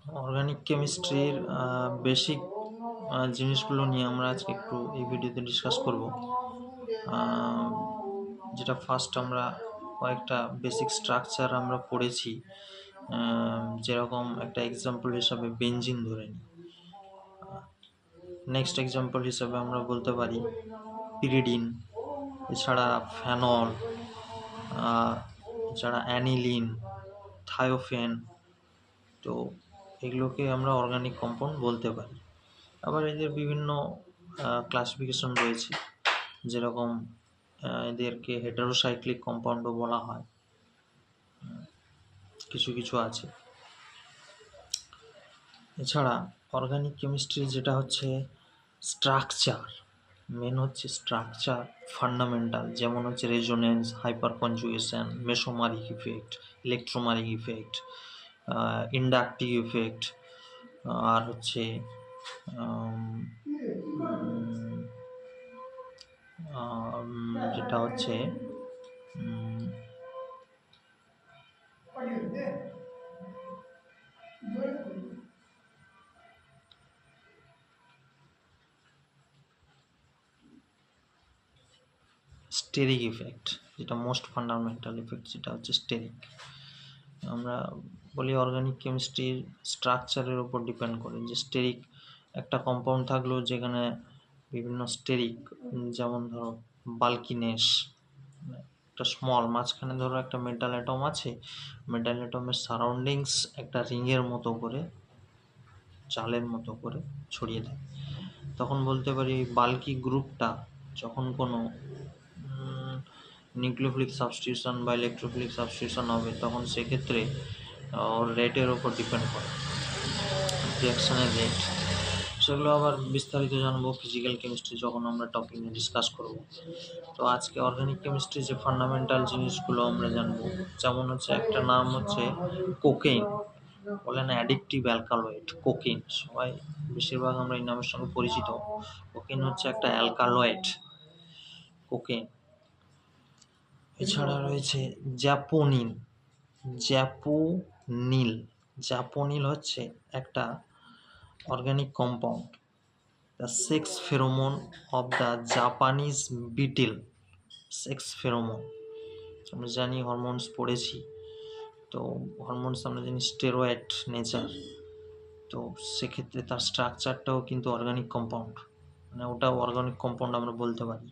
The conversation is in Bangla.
অর্গানিক কেমিস্ট্রির বেসিক জিনিসগুলো নিয়ে আমরা আজকে একটু এই ভিডিওতে ডিসকাস করব। যেটা ফার্স্ট আমরা কয়েকটা বেসিক স্ট্রাকচার আমরা পড়েছি, যেরকম একটা এক্সাম্পল হিসাবে বেনজিন ধরে নিই। নেক্সট এক্সাম্পল হিসাবে আমরা বলতে পারি পিরিডিন, এছাড়া ফেনল, এছাড়া অ্যানিলিন, থায়োফেন। তো এগুলোকে আমরা অর্গানিক কম্পাউন্ড বলতে পারি। আবার এদের বিভিন্ন ক্লাসিফিকেশন রয়েছে, যেরকম এদেরকে হেটারোসাইক্লিক কম্পাউন্ডও বলা হয়, কিছু কিছু আছে। এছাড়া অর্গানিক কেমিস্ট্রি যেটা হচ্ছে স্ট্রাকচার, মেন হচ্ছে স্ট্রাকচার ফান্ডামেন্টাল, যেমন হচ্ছে resonance, hyperconjugation, mesomeric effect, electromeric effect, inductive effect, আর হচ্ছে যেটা হচ্ছে স্টেরিক ইফেক্ট, যেটা মোস্ট ফান্ডামেন্টাল ইফেক্ট, যেটা হচ্ছে স্টেরিক। আমরা বলি অর্গানিক কেমিস্ট্রির স্ট্রাকচারের উপর ডিপেন্ড করে, যে স্টেরিক একটা কম্পাউন্ড থাকলেও যেখানে বিভিন্ন স্টেরিক, যেমন ধরো বাল্কিনেস, একটা স্মল মাঝখানে ধরো একটা মেটাল অ্যাটম আছে, মেটাল অ্যাটমের সারাউন্ডিংস একটা রিংয়ের মতো করে, চালের মতো করে ছড়িয়ে থাকে। তখন বলতে পারি বাল্কি গ্রুপটা যখন কোনো নিউক্লিওফিলিক সাবস্টিটিউশন বা ইলেকট্রোফিলিক সাবস্টিটিউশন হবে, তখন সেক্ষেত্রে ওর রেটের ওপর ডিপেন্ড করে, রিয়াকশানের রেট। সেগুলো আবার বিস্তারিত জানবো ফিজিক্যাল কেমিস্ট্রি যখন আমরা টপিক নিয়ে ডিসকাস করব। তো আজকে অর্গানিক কেমিস্ট্রি যে ফান্ডামেন্টাল জিনিসগুলো আমরা জানবো, যেমন হচ্ছে একটা নাম হচ্ছে কোকেইন, বলেন অ্যাডিকটিভ অ্যালকালয়েড। কোকেইন সবাই বেশিরভাগ আমরা এই নামের সঙ্গে পরিচিত। কোকেইন হচ্ছে একটা অ্যালকালয়েড, কোকেইন। এছাড়া রয়েছে জ্যাপোনিন, জ্যাপোনিল হচ্ছে একটা organic compound, the sex pheromone of the Japanese betel. Sex pheromone আমরা জানি, হরমোনস পড়েছি, তো হরমোনস আমরা জানি স্টেরয়েড নেচার, তো সেক্ষেত্রে তার স্ট্রাকচারটাও কিন্তু অর্গানিক কম্পাউন্ড, মানে ওটাও অর্গানিক কম্পাউন্ড আমরা বলতে পারি।